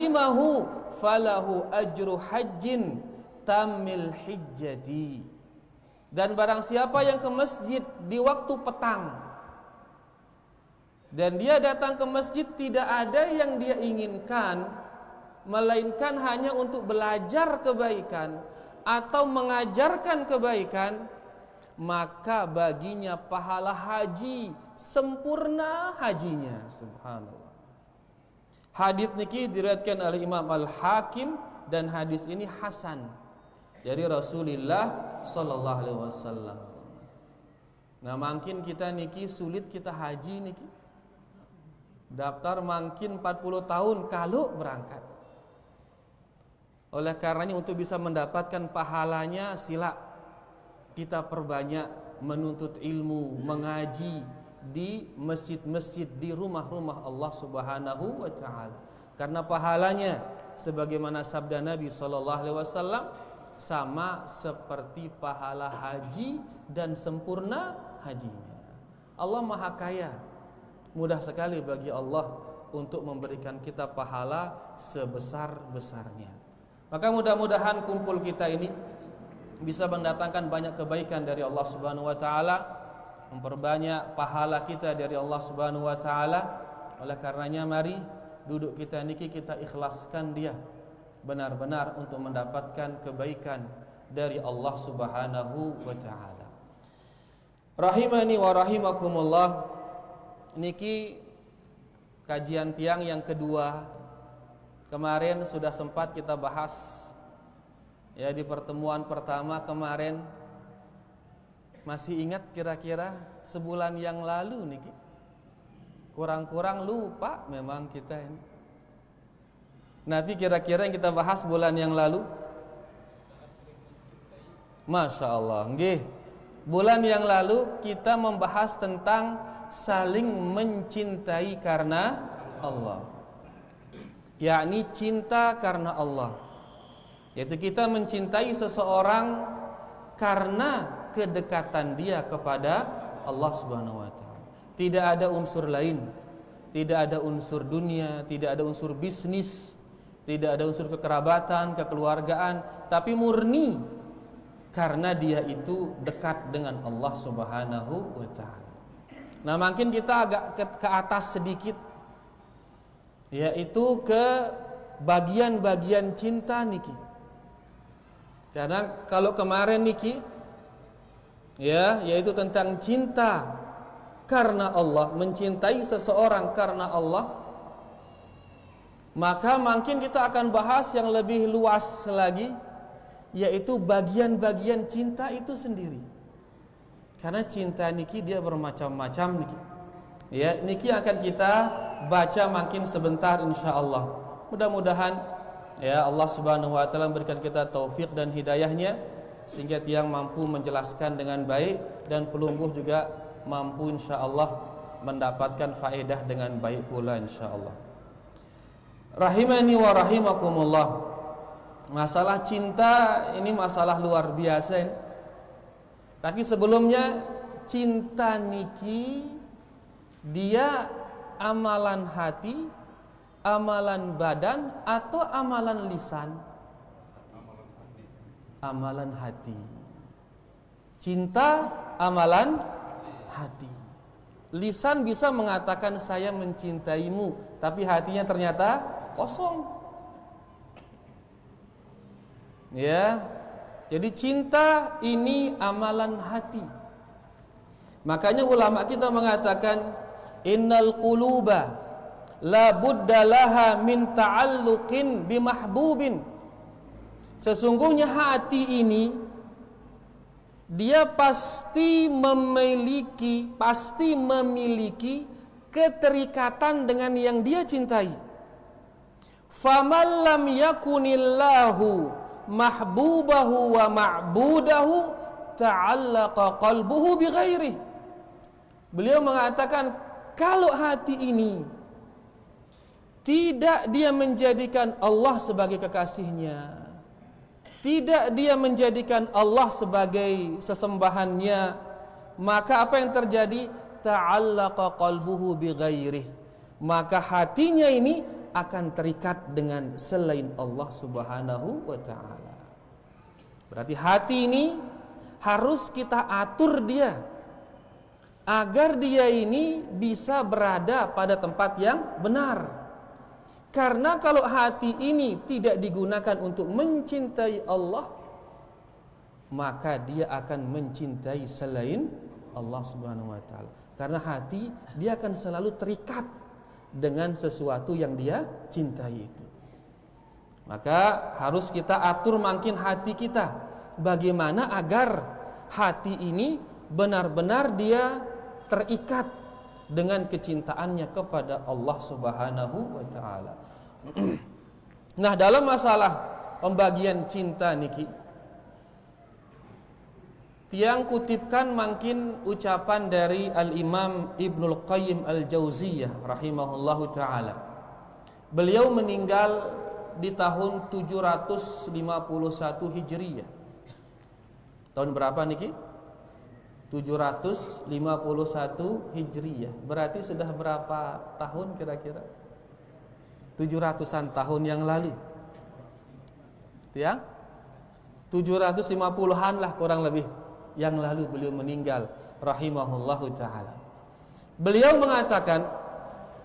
qadimahu falahu ajru hajjin tamil hijjati. Dan barang siapa yang ke masjid di waktu petang dan dia datang ke masjid tidak ada yang dia inginkan melainkan hanya untuk belajar kebaikan atau mengajarkan kebaikan, maka baginya pahala haji sempurna hajinya. Subhanallah. Hadits niki diriwayatkan oleh Imam Al-Hakim dan hadis ini hasan dari Rasulullah sallallahu alaihi wasallam. Nah, makin kita niki sulit kita haji niki. Daftar makin 40 tahun kalau berangkat. Oleh karenanya untuk bisa mendapatkan pahalanya sila kita perbanyak menuntut ilmu, mengaji di masjid-masjid, di rumah-rumah Allah Subhanahu wa taala. Karena pahalanya sebagaimana sabda Nabi sallallahu alaihi wasallam sama seperti pahala haji dan sempurna hajinya. Allah Maha Kaya. Mudah sekali bagi Allah untuk memberikan kita pahala sebesar-besarnya. Maka mudah-mudahan kumpul kita ini bisa mendatangkan banyak kebaikan dari Allah Subhanahu wa taala, memperbanyak pahala kita dari Allah Subhanahu wa taala. Oleh karenanya mari duduk kita niki kita ikhlaskan dia benar-benar untuk mendapatkan kebaikan dari Allah Subhanahu wa taala. Rahimani wa rahimakumullah. Niki kajian tiang yang kedua. Kemarin sudah sempat kita bahas ya di pertemuan pertama kemarin. Masih ingat kira-kira sebulan yang lalu niki? Kurang-kurang lupa memang kita ini. Nanti kira-kira yang kita bahas bulan yang lalu? Masya Allah, nggih. Bulan yang lalu kita membahas tentang saling mencintai karena Allah, yakni cinta karena Allah, yaitu kita mencintai seseorang karena kedekatan dia kepada Allah Subhanahu wa taala. Tidak ada unsur lain, tidak ada unsur dunia, tidak ada unsur bisnis, tidak ada unsur kekerabatan, kekeluargaan, tapi murni karena dia itu dekat dengan Allah Subhanahu wa taala. Nah, makin kita agak ke atas sedikit, yaitu ke bagian-bagian cinta niki. Karena kalau kemarin niki ya, yaitu tentang cinta karena Allah, mencintai seseorang karena Allah, maka makin kita akan bahas yang lebih luas lagi, yaitu bagian-bagian cinta itu sendiri. Karena cinta niki dia bermacam-macam niki. Ya, niki akan kita baca makin sebentar insyaallah. Mudah-mudahan ya Allah Subhanahu wa taala memberikan kita taufik dan hidayahnya sehingga tiang mampu menjelaskan dengan baik dan pelungguh juga mampu insyaallah mendapatkan faedah dengan baik pula insyaallah. Rahimani wa rahimakumullah. Masalah cinta ini masalah luar biasa ini. Tapi sebelumnya cinta niki dia amalan hati, amalan badan atau amalan lisan? Amalan hati. Cinta amalan hati. Lisan bisa mengatakan saya mencintaimu, tapi hatinya ternyata kosong. Ya. Jadi cinta ini amalan hati. Makanya ulama kita mengatakan innal quluba la budda laha min ta'alluqin bimahbubin. Sesungguhnya hati ini dia pasti memiliki keterikatan dengan yang dia cintai. Faman lam yakunillahu mahbubahu wa ma'budahu ta'allaqa qalbuhu bighairihi. Beliau mengatakan kalau hati ini tidak dia menjadikan Allah sebagai kekasihnya, tidak dia menjadikan Allah sebagai sesembahannya, maka apa yang terjadi? Ta'allaqa qalbuhu bighairihi. Maka hatinya ini akan terikat dengan selain Allah Subhanahu wa taala. Berarti hati ini harus kita atur dia agar dia ini bisa berada pada tempat yang benar. Karena kalau hati ini tidak digunakan untuk mencintai Allah, maka dia akan mencintai selain Allah Subhanahu wa taala. Karena hati dia akan selalu terikat dengan sesuatu yang dia cintai itu. Maka harus kita atur makin hati kita, bagaimana agar hati ini benar-benar dia terikat dengan kecintaannya kepada Allah Subhanahu wa taala. Nah, dalam masalah pembagian cinta niki, tiang kutipkan makin ucapan dari Al-Imam Ibnul Qayyim Al-Jauziyah rahimahullahu ta'ala. Beliau meninggal di tahun 751 Hijriyah. Tahun berapa niki? 751 Hijriyah. Berarti sudah berapa tahun kira-kira? 700-an tahun yang lalu. Tiang? 750-an lah kurang lebih yang lalu beliau meninggal rahimahullahu ta'ala. Beliau mengatakan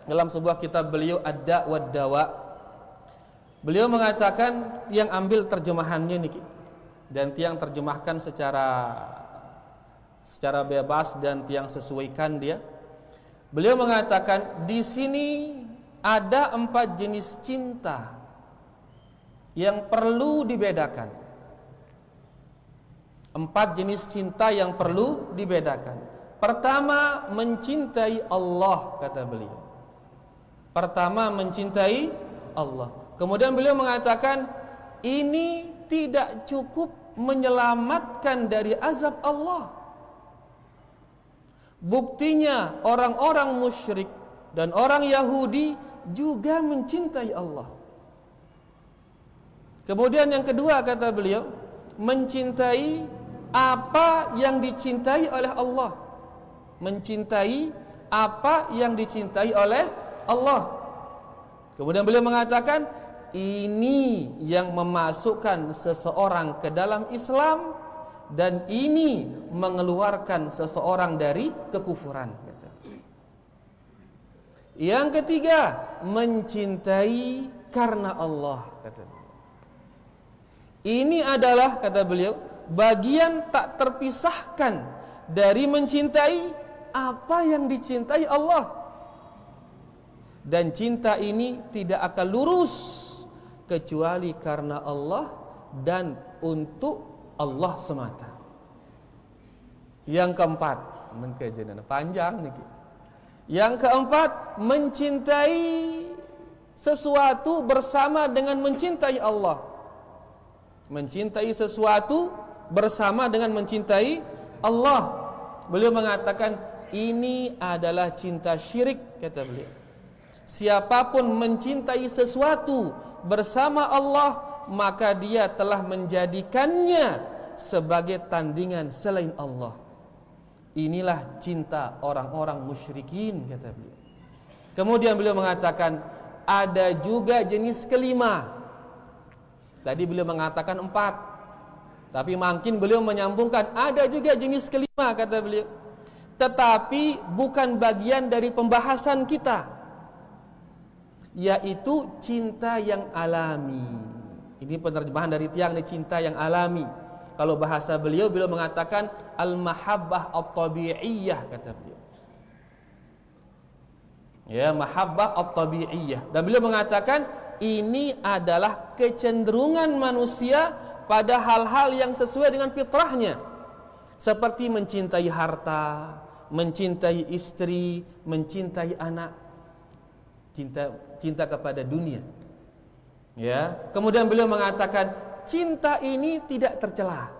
dalam sebuah kitab beliau Ad-Da' wad-Dawa, beliau mengatakan, yang ambil terjemahannya niki dan tiang terjemahkan secara bebas dan tiang sesuaikan dia. Beliau mengatakan di sini ada 4 jenis cinta yang perlu dibedakan. 4 jenis cinta yang perlu dibedakan. Pertama, mencintai Allah, kata beliau. Pertama, mencintai Allah. Kemudian beliau mengatakan, ini tidak cukup menyelamatkan dari azab Allah. Buktinya orang-orang musyrik dan orang Yahudi juga mencintai Allah. Kemudian yang kedua, kata beliau, mencintai apa yang dicintai oleh Allah. Mencintai apa yang dicintai oleh Allah. Kemudian beliau mengatakan, ini yang memasukkan seseorang ke dalam Islam dan ini mengeluarkan seseorang dari kekufuran. Yang ketiga, mencintai karena Allah, kata beliau. Ini adalah, kata beliau, bagian tak terpisahkan dari mencintai apa yang dicintai Allah. Dan cinta ini tidak akan lurus kecuali karena Allah dan untuk Allah semata. Yang keempat, panjang niki. Yang keempat, mencintai sesuatu bersama dengan mencintai Allah. Mencintai sesuatu bersama dengan mencintai Allah. Beliau mengatakan, ini adalah cinta syirik, kata beliau. Siapapun mencintai sesuatu bersama Allah, maka dia telah menjadikannya sebagai tandingan selain Allah. Inilah cinta orang-orang musyrikin, kata beliau. Kemudian beliau mengatakan, ada juga jenis kelima. Tadi beliau mengatakan 4, tapi makin beliau menyambungkan, ada juga jenis kelima, kata beliau. Tetapi bukan bagian dari pembahasan kita, yaitu cinta yang alami. Ini penerjemahan dari tiang, ini cinta yang alami. Kalau bahasa beliau mengatakan al-mahabbah at-tabi'iyyah, kata beliau. Ya, mahabbah at-tabi'iyyah. Dan beliau mengatakan ini adalah kecenderungan manusia pada hal-hal yang sesuai dengan fitrahnya. Seperti mencintai harta, mencintai istri, mencintai anak. Cinta kepada dunia. Ya, kemudian beliau mengatakan cinta ini tidak tercela.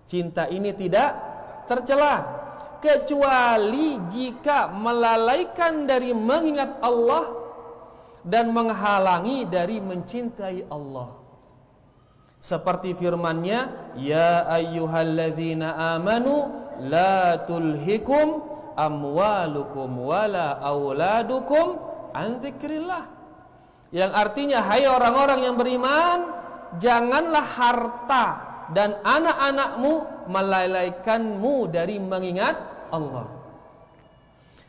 Cinta ini tidak tercela kecuali jika melalaikan dari mengingat Allah dan menghalangi dari mencintai Allah. Seperti firman-Nya, ya ayyuhalladzina amanu la tulhikum amwalukum wala auladukum an dzikrillah. Yang artinya, hai orang-orang yang beriman, janganlah harta dan anak-anakmu melalaikanmu dari mengingat Allah.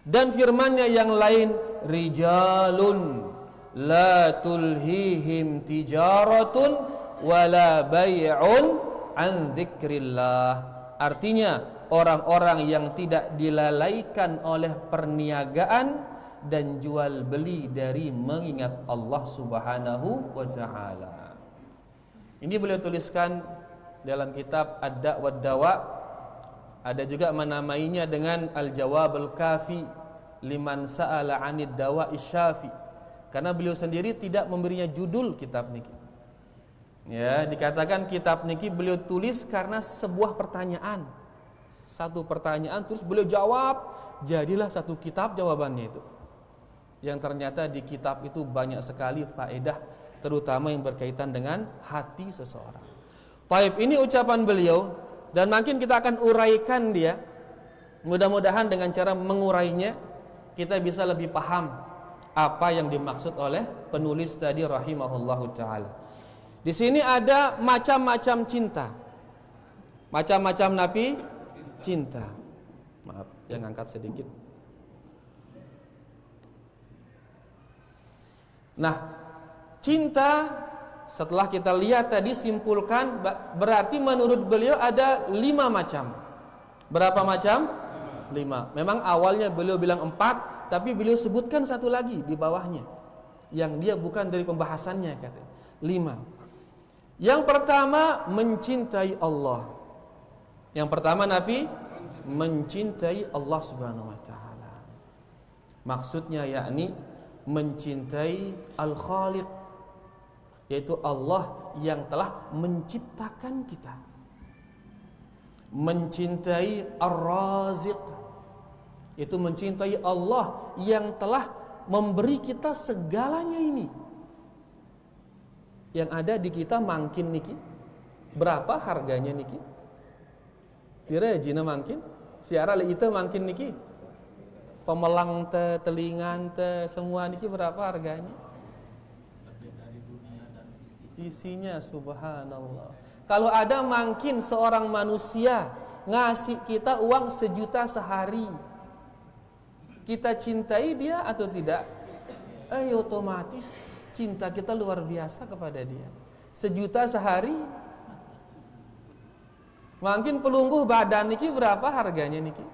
Dan firman-Nya yang lain, rijalun la tulhihim tijaratun wala bai'un an dzikrillah. Artinya, orang-orang yang tidak dilalaikan oleh perniagaan dan jual beli dari mengingat Allah Subhanahu wa taala. Ini beliau tuliskan dalam kitab Ad-Da' wad-Dawa. Ada juga menamainya dengan Al-Jawab Al-Kafi liman sa'ala 'anid dawa'i syafi. Karena beliau sendiri tidak memberinya judul kitab niki. Ya, dikatakan kitab niki beliau tulis karena sebuah pertanyaan. Satu pertanyaan terus beliau jawab, jadilah satu kitab jawabannya itu. Yang ternyata di kitab itu banyak sekali faedah, terutama yang berkaitan dengan hati seseorang. Baik, ini ucapan beliau dan makin kita akan uraikan dia. Mudah-mudahan dengan cara mengurainya kita bisa lebih paham apa yang dimaksud oleh penulis tadi rahimahullahu taala. Di sini ada macam-macam cinta. Macam-macam nabi cinta. Maaf, yang angkat sedikit. Nah, cinta setelah kita lihat tadi simpulkan berarti menurut beliau ada 5 macam. Berapa macam? 5. Memang awalnya beliau bilang 4, tapi beliau sebutkan satu lagi di bawahnya yang dia bukan dari pembahasannya, katanya 5. Yang pertama, mencintai Allah. Yang pertama Nabi mencintai Allah Subhanahu wa taala. Maksudnya yakni mencintai Al-Khaliq, yaitu Allah yang telah menciptakan kita. Mencintai Ar-Raziq, yaitu mencintai Allah yang telah memberi kita segalanya ini. Yang ada di kita mangkin niki, berapa harganya niki? Kira jina mangkin? Siara le itu mangkin niki? Pemelang te, telingan te, semua niki berapa harganya? Isinya subhanallah. Kalau ada mungkin seorang manusia ngasih kita uang 1 juta sehari, kita cintai dia atau tidak? Otomatis cinta kita luar biasa kepada dia. 1 juta sehari. Mungkin pelungguh badan niki berapa harganya niki?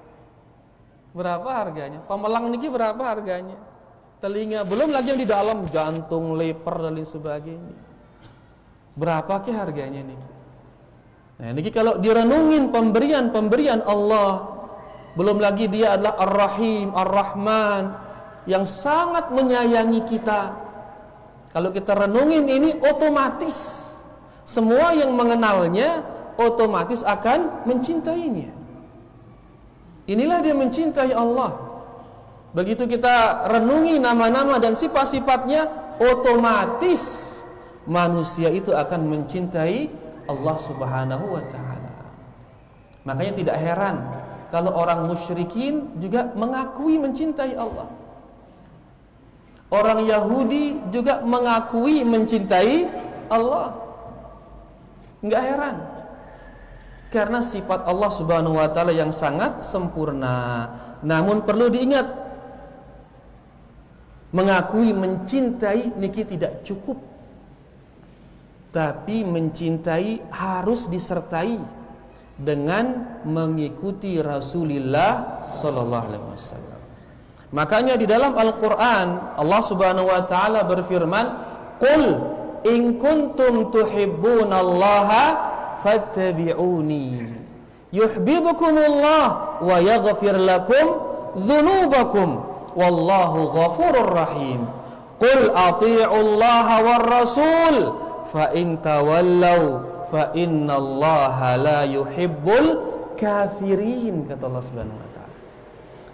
Berapa harganya? Pemelang niki berapa harganya? Telinga, belum lagi yang di dalam, jantung, leper dan lain sebagainya. Berapa ke harganya niki? Nah, niki kalau direnungin pemberian Allah, belum lagi dia adalah Ar-Rahim, Ar-Rahman yang sangat menyayangi kita. Kalau kita renungin ini, otomatis semua yang mengenalnya otomatis akan mencintainya. Inilah dia mencintai Allah. Begitu kita renungi nama-nama dan sifat-sifatnya, otomatis manusia itu akan mencintai Allah Subhanahu wa taala. Makanya tidak heran kalau orang musyrikin juga mengakui mencintai Allah. Orang Yahudi juga mengakui mencintai Allah. Enggak heran. Karena sifat Allah Subhanahu wa taala yang sangat sempurna. Namun perlu diingat, mengakui mencintai niki tidak cukup. Tapi mencintai harus disertai dengan mengikuti Rasulullah sallallahu alaihi wasallam. Makanya di dalam Al-Qur'an Allah Subhanahu wa taala berfirman, "Qul in kuntum tuhibbunallaha fattabi'uni yuhibbukumullah wa yaghfir lakum dzunubakum wallahu ghafurur rahim. Qul ati'ullaha war rasul fa in tawallaw fa innallaha la yuhibbul kafirin," kata Allah Subhanahu wa taala.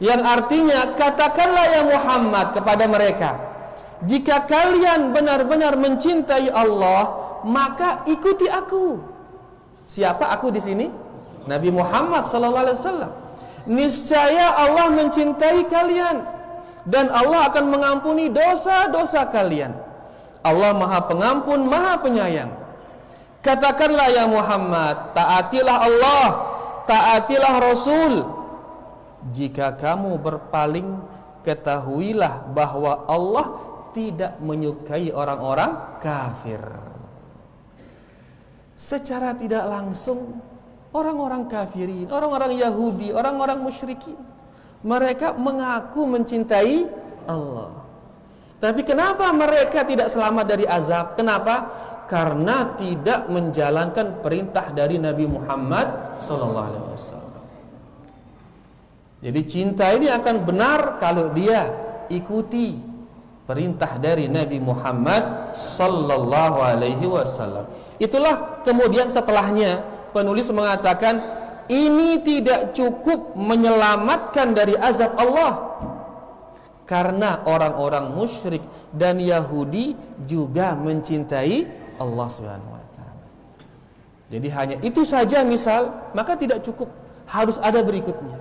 Yang artinya, katakanlah ya Muhammad kepada mereka, jika kalian benar-benar mencintai Allah, maka ikuti aku. Siapa aku di sini? Nabi Muhammad sallallahu alaihi wasallam. Niscaya Allah mencintai kalian dan Allah akan mengampuni dosa-dosa kalian. Allah Maha Pengampun, Maha Penyayang. Katakanlah ya Muhammad, taatilah Allah, taatilah Rasul. Jika kamu berpaling, ketahuilah bahwa Allah tidak menyukai orang-orang kafir. Secara tidak langsung, orang-orang kafirin, orang-orang Yahudi, orang-orang musyrikin, mereka mengaku mencintai Allah. Tapi kenapa mereka tidak selamat dari azab? Kenapa? Karena tidak menjalankan perintah dari Nabi Muhammad SAW. Jadi cinta ini akan benar kalau dia ikuti perintah dari Nabi Muhammad SAW. Itulah kemudian setelahnya penulis mengatakan ini tidak cukup menyelamatkan dari azab Allah, karena orang-orang musyrik dan Yahudi juga mencintai Allah Subhanahu wa taala. Jadi hanya itu saja misal, maka tidak cukup, harus ada berikutnya.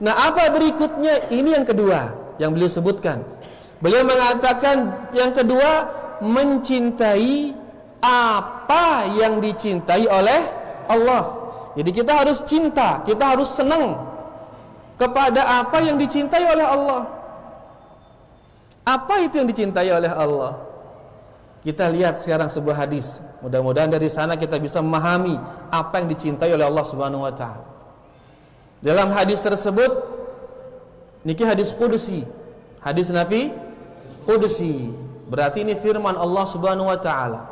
Nah, apa berikutnya? Ini yang kedua yang beliau sebutkan. Beliau mengatakan yang kedua, mencintai apa yang dicintai oleh Allah. Jadi kita harus cinta, kita harus senang kepada apa yang dicintai oleh Allah. Apa itu yang dicintai oleh Allah? Kita lihat sekarang sebuah hadis. Mudah-mudahan dari sana kita bisa memahami apa yang dicintai oleh Allah Subhanahu wa taala. Dalam hadis tersebut, niki hadis qudsi, hadis Nabi qudsi. Berarti ini firman Allah Subhanahu wa taala.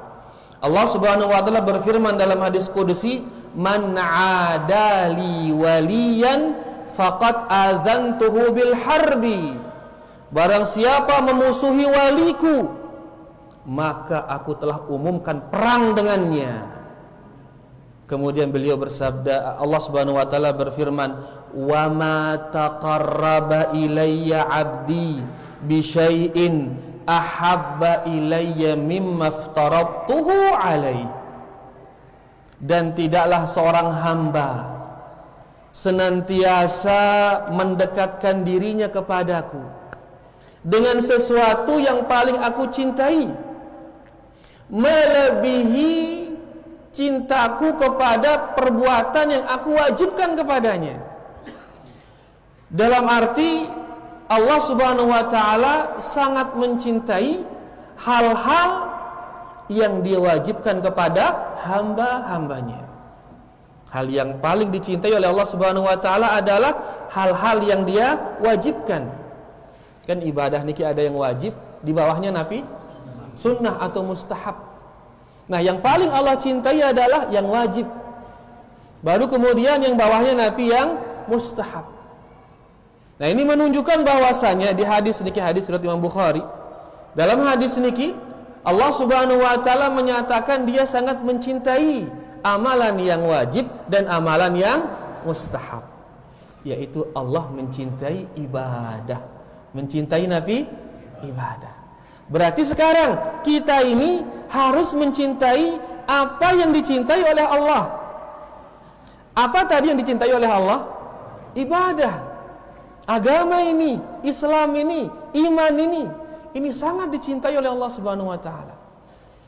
Allah Subhanahu wa taala berfirman dalam hadis qudsi, "Man 'adali waliyan faqad adzantuhu bil harbi." Barang siapa memusuhi waliku, maka aku telah umumkan perang dengannya. Kemudian beliau bersabda, Allah Subhanahu wa taala berfirman, "Wa ma taqarraba ilayya 'abdi bi syai'in ahabba ilayya mimma aftaradtuhu 'alaihi." Dan tidaklah seorang hamba senantiasa mendekatkan dirinya kepadaku dengan sesuatu yang paling aku cintai, melebihi cintaku kepada perbuatan yang aku wajibkan kepadanya. Dalam arti Allah Subhanahu wa taala sangat mencintai hal-hal yang dia wajibkan kepada hamba-hambanya. Hal yang paling dicintai oleh Allah Subhanahu wa taala adalah hal-hal yang dia wajibkan. Kan ibadah niki ada yang wajib, di bawahnya nabi sunnah atau mustahab. Nah, yang paling Allah cintai adalah yang wajib. Baru kemudian yang bawahnya nabi yang mustahab. Nah, ini menunjukkan bahwasanya di hadis niki, hadis riwayat Imam Bukhari. Dalam hadis niki Allah Subhanahu wa taala menyatakan dia sangat mencintai amalan yang wajib dan amalan yang mustahab. Yaitu Allah mencintai ibadah, mencintai nabi ibadah. Berarti sekarang kita ini harus mencintai apa yang dicintai oleh Allah. Apa tadi yang dicintai oleh Allah? Ibadah. Agama ini, Islam ini, iman ini sangat dicintai oleh Allah Subhanahu wa taala.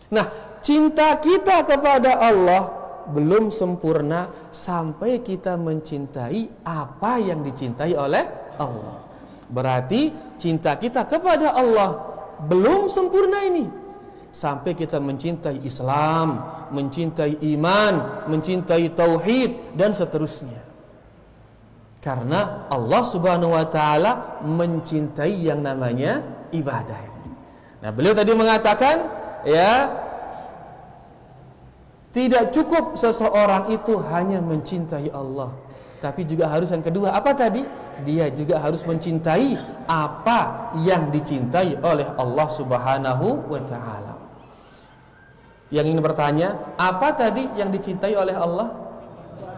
Nah, cinta kita kepada Allah belum sempurna sampai kita mencintai apa yang dicintai oleh Allah. Berarti cinta kita kepada Allah belum sempurna ini sampai kita mencintai Islam, mencintai iman, mencintai tauhid dan seterusnya. Karena Allah Subhanahu wa taala mencintai yang namanya ibadah. Nah, beliau tadi mengatakan, ya, tidak cukup seseorang itu hanya mencintai Allah, tapi juga harus yang kedua, apa tadi? Dia juga harus mencintai apa yang dicintai oleh Allah Subhanahu wa taala. Yang ingin bertanya, apa tadi yang dicintai oleh Allah?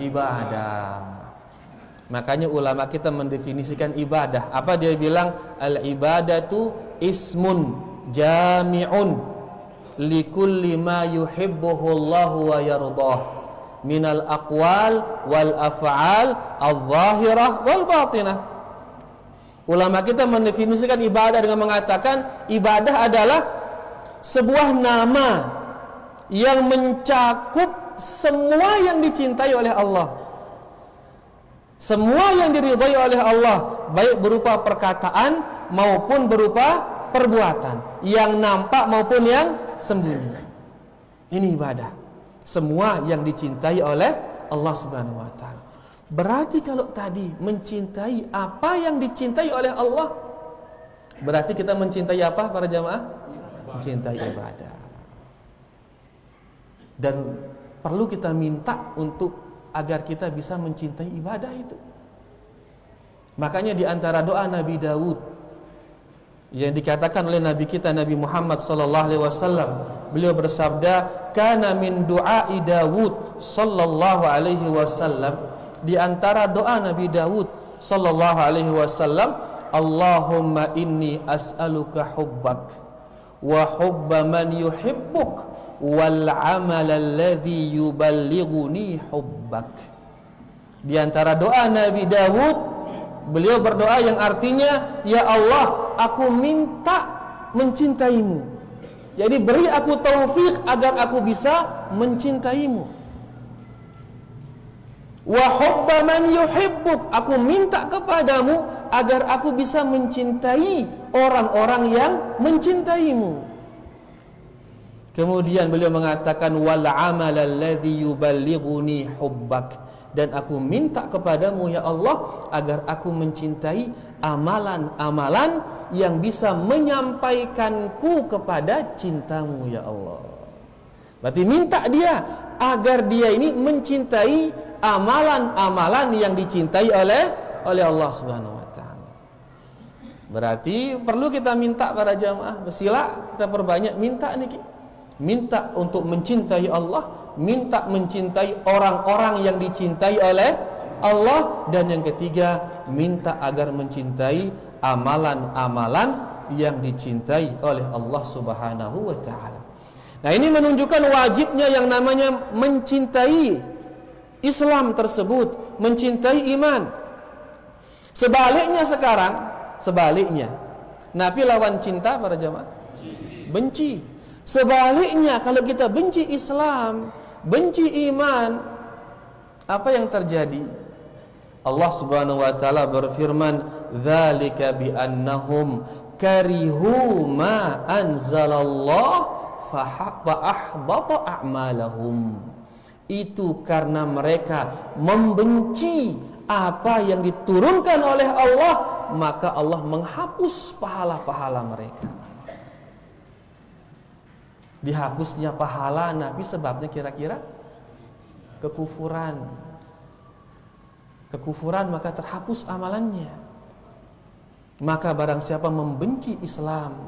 Ibadah. Makanya ulama kita mendefinisikan ibadah. Apa dia bilang? Al-ibadatu ismun jami'un likulli ma yuhibbuhu Allahu wa yardah minal aqwal wal af'al adh-dhahirah wal batinah. Ulama kita mendefinisikan ibadah dengan mengatakan ibadah adalah sebuah nama yang mencakup semua yang dicintai oleh Allah, semua yang diridhai oleh Allah, baik berupa perkataan maupun berupa perbuatan, yang nampak maupun yang sembunyi. Ini ibadah, semua yang dicintai oleh Allah Subhanahu wa taala. Berarti kalau tadi mencintai apa yang dicintai oleh Allah, berarti kita mencintai apa para jamaah? Mencintai ibadah. Dan perlu kita minta untuk agar kita bisa mencintai ibadah itu. Makanya di antara doa Nabi Daud yang dikatakan oleh Nabi kita Nabi Muhammad sallallahu alaihi wasallam, beliau bersabda, kana min du'ai Daud sallallahu alaihi wasallam, di antara doa Nabi Daud sallallahu alaihi wasallam, Allahumma inni as'aluka hubbak wa hubba man yuhibbuk wal amal alladhi yuballighuni hubbak. Di antara doa Nabi Daud, beliau berdoa yang artinya, ya Allah, aku minta mencintaimu. Jadi beri aku taufik agar aku bisa mencintaimu. Wa hubba man yuhibbuk, aku minta kepadamu agar aku bisa mencintai orang-orang yang mencintaimu. Kemudian beliau mengatakan wal amal alladhi yuballighuni hubbak, dan aku minta kepadamu ya Allah agar aku mencintai amalan-amalan yang bisa menyampaikanku kepada cintamu ya Allah. Berarti minta dia agar dia ini mencintai amalan-amalan yang dicintai oleh Allah Subhanahu wa taala. Berarti perlu kita minta para jamaah, bersila kita perbanyak minta niki. Minta untuk mencintai Allah, minta mencintai orang-orang yang dicintai oleh Allah, dan yang ketiga minta agar mencintai amalan-amalan yang dicintai oleh Allah Subhanahu wa taala. Nah, ini menunjukkan wajibnya yang namanya mencintai Islam tersebut, mencintai iman. Sebaliknya sekarang, sebaliknya, Nabi lawan cinta para jamaah? Benci. Sebaliknya, kalau kita benci Islam, benci iman, apa yang terjadi? Allah Subhanahu wa taala berfirman, "Dzalika bi annahum karihu ma anzalallah fa ahbata a'malahum." Itu karena mereka membenci apa yang diturunkan oleh Allah, maka Allah menghapus pahala-pahala mereka. Dihapusnya pahala Nabi sebabnya kira-kira kekufuran. Kekufuran maka terhapus amalannya. Maka barang siapa membenci Islam,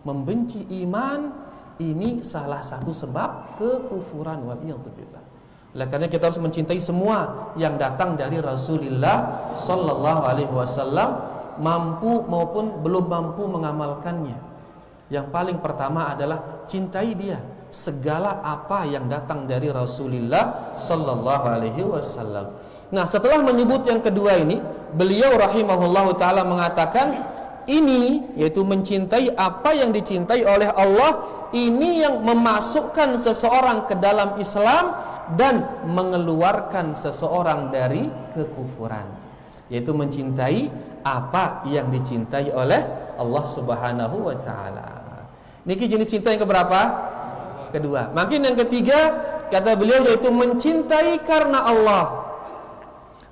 membenci iman, ini salah satu sebab kekufuran, waliyadzubillah. Oleh karena kita harus mencintai semua yang datang dari Rasulullah sallallahu alaihi wasallam, mampu maupun belum mampu mengamalkannya. Yang paling pertama adalah cintai dia, segala apa yang datang dari Rasulullah sallallahu alaihi wasallam. Nah, setelah menyebut yang kedua ini, beliau rahimahullahu taala mengatakan ini, yaitu mencintai apa yang dicintai oleh Allah, ini yang memasukkan seseorang ke dalam Islam dan mengeluarkan seseorang dari kekufuran, yaitu mencintai apa yang dicintai oleh Allah Subhanahu wa taala. Niki jenis cinta yang keberapa? Kedua. Makin yang ketiga, kata beliau, yaitu mencintai karena Allah.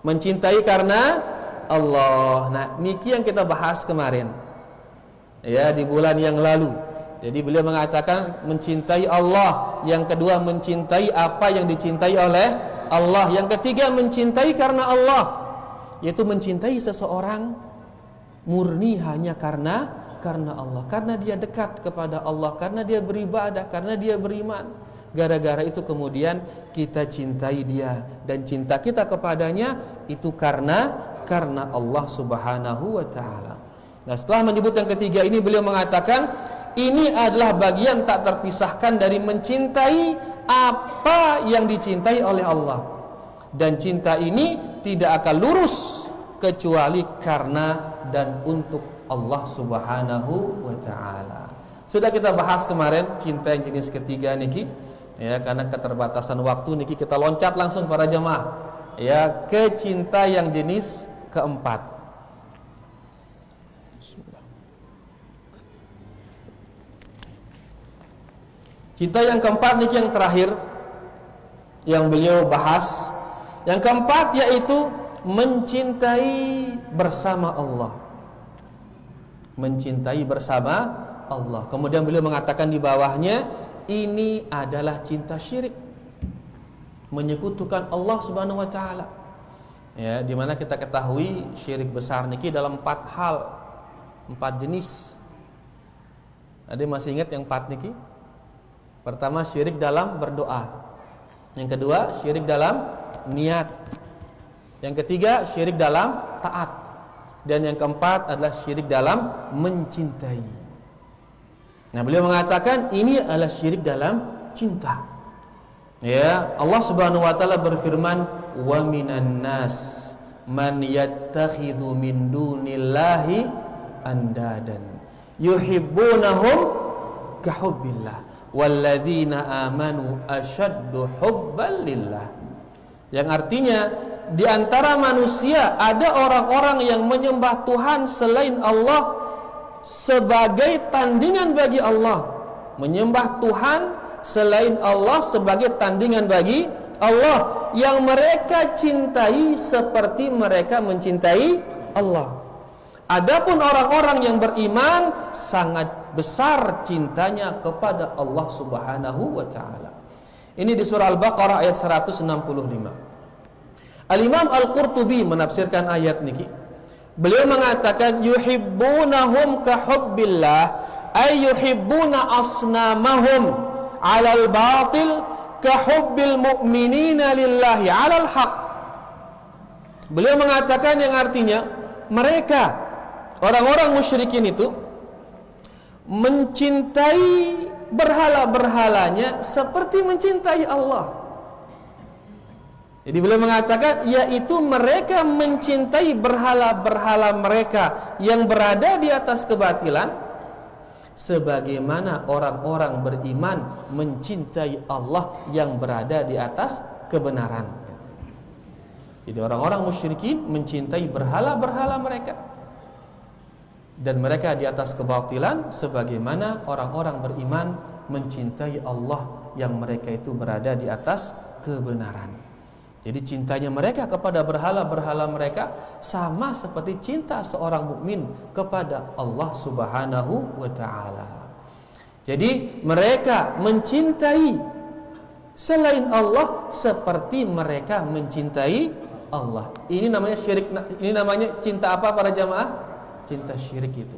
Mencintai karena Allah. Nah, niki yang kita bahas kemarin, ya, di bulan yang lalu. Jadi beliau mengatakan mencintai Allah, yang kedua mencintai apa yang dicintai oleh Allah, yang ketiga mencintai karena Allah, yaitu mencintai seseorang murni hanya karena Allah, karena dia dekat kepada Allah, karena dia beribadah, karena dia beriman. Gara-gara itu kemudian kita cintai dia, dan cinta kita kepadanya itu karena Allah Subhanahu wa taala. Nah, setelah menyebut yang ketiga ini, beliau mengatakan ini adalah bagian tak terpisahkan dari mencintai apa yang dicintai oleh Allah, dan cinta ini tidak akan lurus kecuali karena dan untuk Allah Subhanahu wa taala. Sudah kita bahas kemarin cinta yang jenis ketiga niki. Ya, karena keterbatasan waktu niki kita loncat langsung para jemaah. Ya, ke cinta yang jenis keempat. Cinta yang keempat niki yang terakhir yang beliau bahas. Yang keempat yaitu mencintai bersama Allah. Mencintai bersama Allah. Kemudian beliau mengatakan di bawahnya, ini adalah cinta syirik, menyekutukan Allah Subhanahu wa taala. Ya, di mana kita ketahui syirik besar niki dalam 4 hal, 4 jenis. Ada yang masih ingat yang 4 niki? Pertama, syirik dalam berdoa. Yang kedua, syirik dalam niat. Yang ketiga, syirik dalam taat. Dan yang keempat adalah syirik dalam mencintai. Nah, beliau mengatakan ini adalah syirik dalam cinta. Ya, Allah Subhanahu wa taala berfirman, "Wa minan nas man yattakhidhu min dunillahi andadan yuhibbunahum ka hubbillah walladzina amanu asyaddu hubban lillah." Yang artinya di antara manusia ada orang-orang yang menyembah Tuhan selain Allah sebagai tandingan bagi Allah, menyembah Tuhan selain Allah sebagai tandingan bagi Allah, yang mereka cintai seperti mereka mencintai Allah. Adapun orang-orang yang beriman sangat besar cintanya kepada Allah Subhanahu wa taala. Ini di surah Al-Baqarah ayat 165. Al-Imam Al-Qurtubi menafsirkan ayat niki. Beliau mengatakan yuhibbunahum ka hubbillah, ay yuhibbuna asnamahum 'alal batil ka hubbil mu'minina lillahi 'alal haq. Beliau mengatakan yang artinya mereka orang-orang musyrikin itu mencintai berhala-berhalanya seperti mencintai Allah. Jadi beliau mengatakan yaitu mereka mencintai berhala-berhala mereka yang berada di atas kebatilan sebagaimana orang-orang beriman mencintai Allah yang berada di atas kebenaran. Jadi orang-orang musyrikin mencintai berhala-berhala mereka dan mereka di atas kebatilan sebagaimana orang-orang beriman mencintai Allah yang mereka itu berada di atas kebenaran. Jadi cintanya mereka kepada berhala-berhala mereka sama seperti cinta seorang mukmin kepada Allah Subhanahu wa taala. Jadi mereka mencintai selain Allah seperti mereka mencintai Allah. Ini namanya syirik. Ini namanya cinta apa para jamaah? Cinta syirik itu.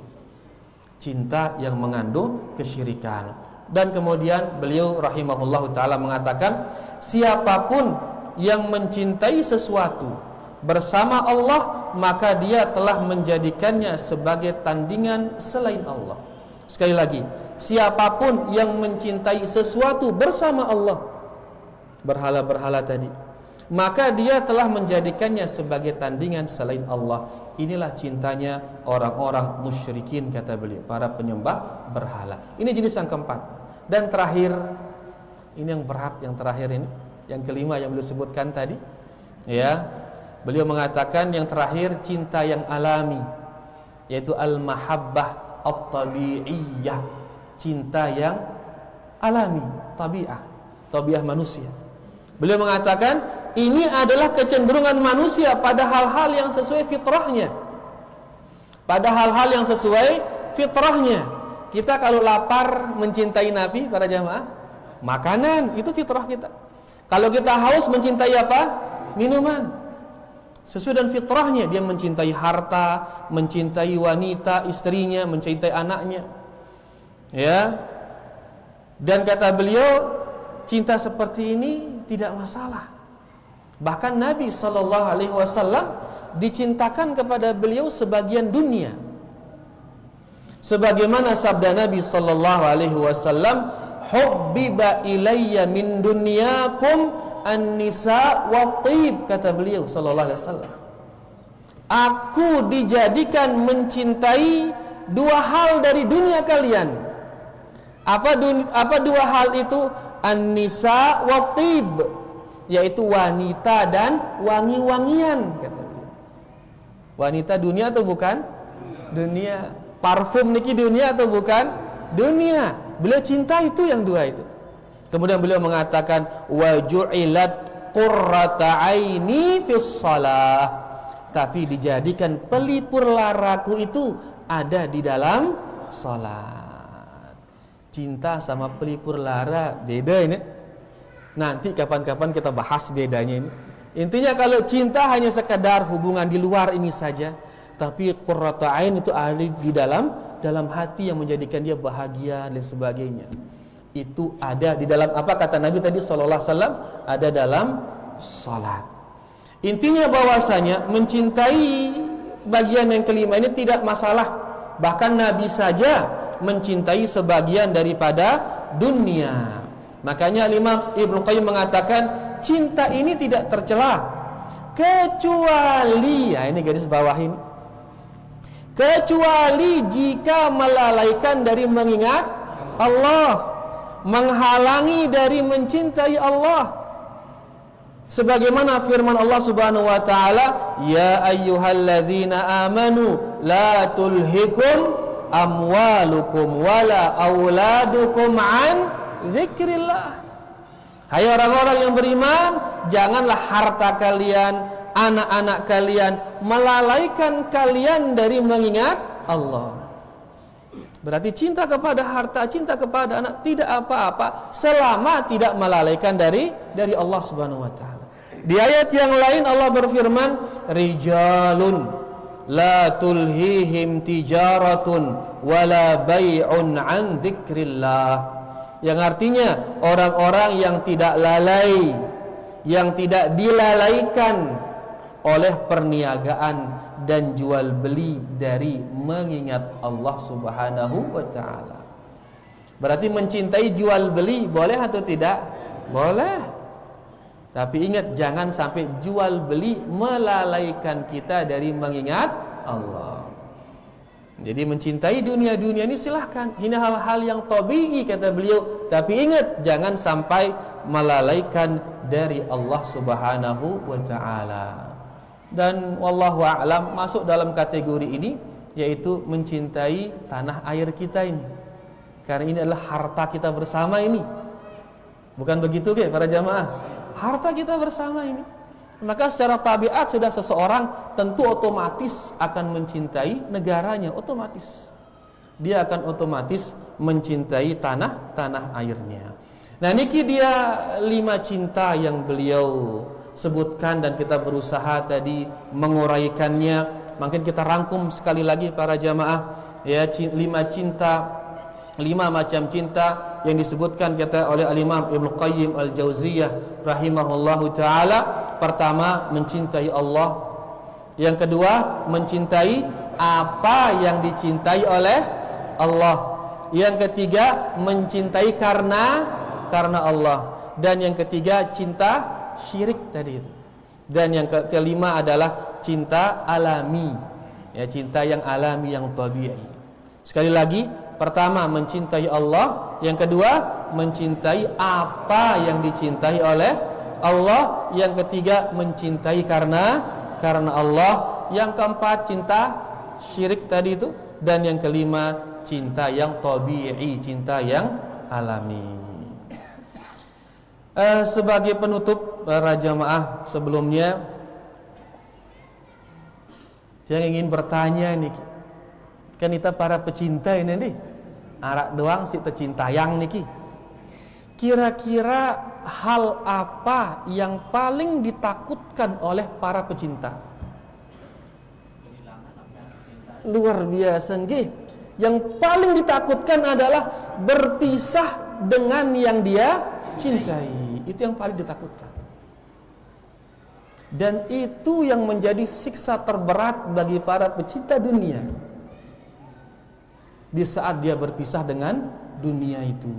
Cinta yang mengandung kesyirikan. Dan kemudian beliau rahimahullahu taala mengatakan siapapun yang mencintai sesuatu bersama Allah maka dia telah menjadikannya sebagai tandingan selain Allah. Sekali lagi, siapapun yang mencintai sesuatu bersama Allah, berhala-berhala tadi, maka dia telah menjadikannya sebagai tandingan selain Allah. Inilah cintanya orang-orang musyrikin, kata beliau, para penyembah berhala. Ini jenis yang keempat. Dan terakhir, ini yang berat, yang terakhir ini, yang kelima yang beliau sebutkan tadi, ya, beliau mengatakan yang terakhir cinta yang alami, yaitu al-mahabbah at-tabi'iyah, cinta yang alami, tabi'ah manusia. Beliau mengatakan ini adalah kecenderungan manusia pada hal-hal yang sesuai fitrahnya, pada hal-hal yang sesuai fitrahnya. Kita kalau lapar mencintai Nabi, para jamaah, makanan itu fitrah kita. Kalau kita haus mencintai apa? Minuman. Sesuai dengan fitrahnya, dia mencintai harta, mencintai wanita, istrinya, mencintai anaknya. Ya. Dan kata beliau, cinta seperti ini tidak masalah. Bahkan Nabi SAW dicintakan kepada beliau sebagian dunia. Sebagaimana sabda Nabi SAW, hubbiba ilayya min dunyakum an-nisa wa tib, kata beliau sallallahu alaihi wasallam. Aku dijadikan mencintai dua hal dari dunia kalian, Apa dua hal itu? An-nisa wa tib, yaitu wanita dan wangi-wangian, kata beliau. Wanita dunia atau bukan? Dunia. Parfum niki dunia atau bukan? Dunia. Beliau cinta itu yang dua itu. Kemudian beliau mengatakan wa ju'ilat qurrata aini fis shalah, tapi dijadikan pelipur laraku itu ada di dalam salat. Cinta sama pelipur lara beda ini. Nanti kapan-kapan kita bahas bedanya ini. Intinya kalau cinta hanya sekadar hubungan di luar ini saja, tapi qurratu ain itu ada di dalam hati yang menjadikan dia bahagia dan sebagainya. Itu ada di dalam apa kata Nabi tadi sallallahu alaihi wasallam, ada dalam salat. Intinya bahwasanya mencintai bagian yang kelima ini tidak masalah. Bahkan Nabi saja mencintai sebagian daripada dunia. Makanya Imam Ibnu Qayyim mengatakan cinta ini tidak tercela kecuali, ini garis bawah ini, kecuali jika melalaikan dari mengingat Allah, menghalangi dari mencintai Allah. Sebagaimana firman Allah Subhanahu wa taala, ya ayyuhalladzina amanu la tulhikum amwalukum wala auladukum an dzikrillah. Hai orang-orang yang beriman, janganlah harta kalian, anak-anak kalian melalaikan kalian dari mengingat Allah. Berarti cinta kepada harta, cinta kepada anak tidak apa-apa selama tidak melalaikan dari Allah Subhanahu wa taala. Di ayat yang lain Allah berfirman, rijalun la tulhihim tijaratun wala bai'un an dzikrillah, yang artinya orang-orang yang tidak lalai, yang tidak dilalaikan oleh perniagaan dan jual beli dari mengingat Allah Subhanahu wa taala. Berarti mencintai jual beli boleh atau tidak? Boleh. Tapi ingat, jangan sampai jual beli melalaikan kita dari mengingat Allah. Jadi mencintai dunia-dunia ini silahkan, ini hal-hal yang tabii kata beliau, tapi ingat jangan sampai melalaikan dari Allah Subhanahu wa taala. Dan wallahu a'lam masuk dalam kategori ini, yaitu mencintai tanah air kita ini, karena ini adalah harta kita bersama ini. Bukan begitu ke para jamaah? Harta kita bersama ini. Maka secara tabiat sudah seseorang tentu otomatis akan mencintai negaranya, otomatis. Dia akan otomatis mencintai tanah airnya. Nah, niki dia 5 cinta yang beliau sebutkan dan kita berusaha tadi menguraikannya. Mungkin kita rangkum sekali lagi para jamaah, ya, 5 macam cinta yang disebutkan kata oleh Al-Imam Ibnu Qayyim Al-Jauziyah rahimahullahu taala. Pertama, mencintai Allah. Yang kedua, mencintai apa yang dicintai oleh Allah. Yang ketiga, mencintai karena Allah. Dan yang ketiga, cinta syirik tadi itu. Dan yang kelima adalah cinta alami, ya, cinta yang alami, yang tabi'i. Sekali lagi, pertama mencintai Allah, yang kedua mencintai apa yang dicintai oleh Allah, yang ketiga mencintai karena Allah, yang keempat cinta syirik tadi itu, dan yang kelima cinta yang tabi'i, cinta yang alami. Sebagai penutup para jamaah, sebelumnya saya ingin bertanya nih, kan kita para pecinta ini nih, arak doang si tercintayang niki. Kira-kira hal apa yang paling ditakutkan oleh para pecinta? Luar biasa nggih. Yang paling ditakutkan adalah berpisah dengan yang dia cintai. Itu yang paling ditakutkan. Dan itu yang menjadi siksa terberat bagi para pecinta dunia. Di saat dia berpisah dengan dunia itu,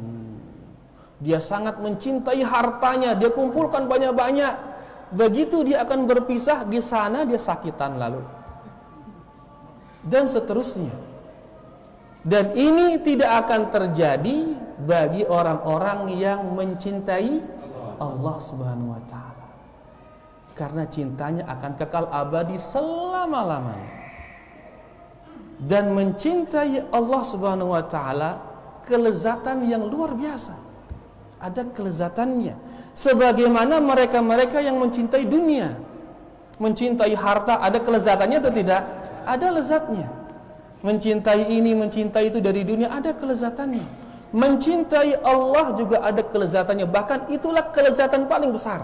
dia sangat mencintai hartanya, dia kumpulkan banyak-banyak. Begitu dia akan berpisah, di sana dia sakitan lalu, dan seterusnya. Dan ini tidak akan terjadi bagi orang-orang yang mencintai Allah Subhanahu wa taala. Karena cintanya akan kekal abadi selama-lamanya. Dan mencintai Allah Subhanahu wa taala kelezatan yang luar biasa. Ada kelezatannya. Sebagaimana mereka-mereka yang mencintai dunia, mencintai harta, ada kelezatannya atau tidak? Ada lezatnya. Mencintai ini, mencintai itu dari dunia, ada kelezatannya. Mencintai Allah juga ada kelezatannya. Bahkan itulah kelezatan paling besar.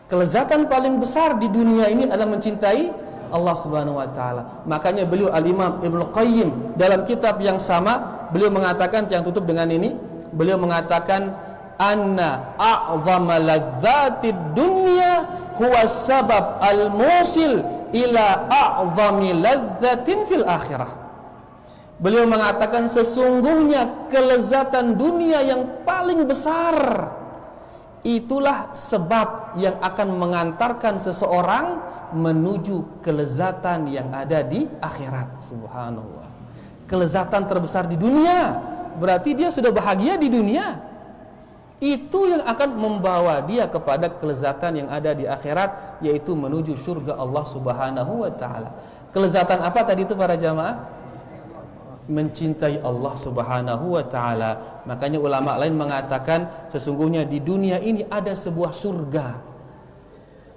Kelezatan paling besar di dunia ini adalah mencintai Allah Subhanahu wa taala. Makanya beliau Al-Imam Ibnu Qayyim dalam kitab yang sama, beliau mengatakan, yang tutup dengan ini, beliau mengatakan anna a'zama ladzatid dunya huwa sabab al-musil ila a'zami ladzatin fil akhirah. Beliau mengatakan sesungguhnya kelezatan dunia yang paling besar itulah sebab yang akan mengantarkan seseorang menuju kelezatan yang ada di akhirat. Subhanallah. Kelezatan terbesar di dunia berarti dia sudah bahagia di dunia. Itu yang akan membawa dia kepada kelezatan yang ada di akhirat, yaitu menuju surga Allah Subhanahu wa taala. Kelezatan apa tadi itu para jamaah? Mencintai Allah Subhanahu wa taala. Makanya ulama lain mengatakan sesungguhnya di dunia ini ada sebuah surga.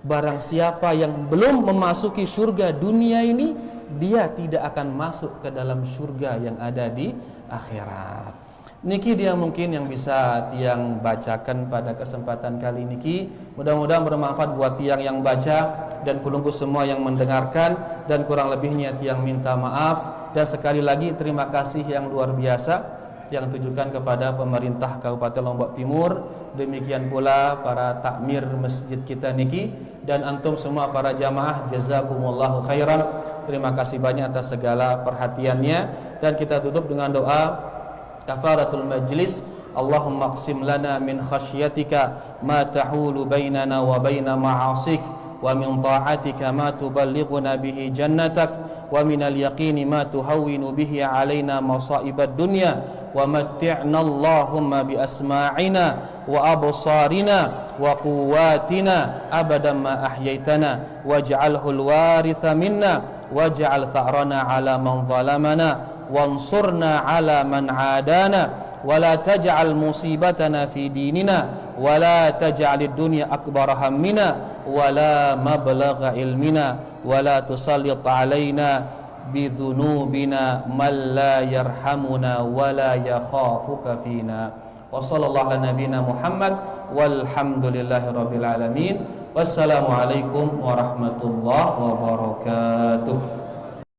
Barang siapa yang belum memasuki surga dunia ini, dia tidak akan masuk ke dalam surga yang ada di akhirat. Niki dia mungkin yang bisa tiang bacakan pada kesempatan kali niki. Mudah-mudahan bermanfaat buat tiang yang baca dan pelunggu semua yang mendengarkan, dan kurang lebihnya tiang minta maaf. Dan sekali lagi terima kasih yang luar biasa yang tujukan kepada pemerintah Kabupaten Lombok Timur, demikian pula para takmir masjid kita niki, dan antum semua para jamaah, jazakumullahu khairan. Terima kasih banyak atas segala perhatiannya, dan kita tutup dengan doa kafaratul majlis. Allahumma qsim lana min khasyatika ma tahulu bainana wa baina ma'asik, wa min ta'atika ma tuballighuna bihi jannatak, wa min al-yaqini ma tuhawwinu bihi alaina masa'ibad dunya, wa matti'na Allahumma bi asma'ina wa absarina wa quwwatina abadan ma ahyaitana, waj'alhu al-waritha minna waj'al tha'rana ala man zalamana wansurna ala man adana, wala taj'al musibatana fi dinina, wala taj'alid dunya akbar hammina, wala mablagha ilmina, wala tusallit alaina bidhunubina man la yarhamuna wala yakhafuka fina. Wa sallallahu ala nabiyyina Muhammad walhamdulillahi rabbil alamin. Wassalamu alaikum warahmatullahi wabarakatuh.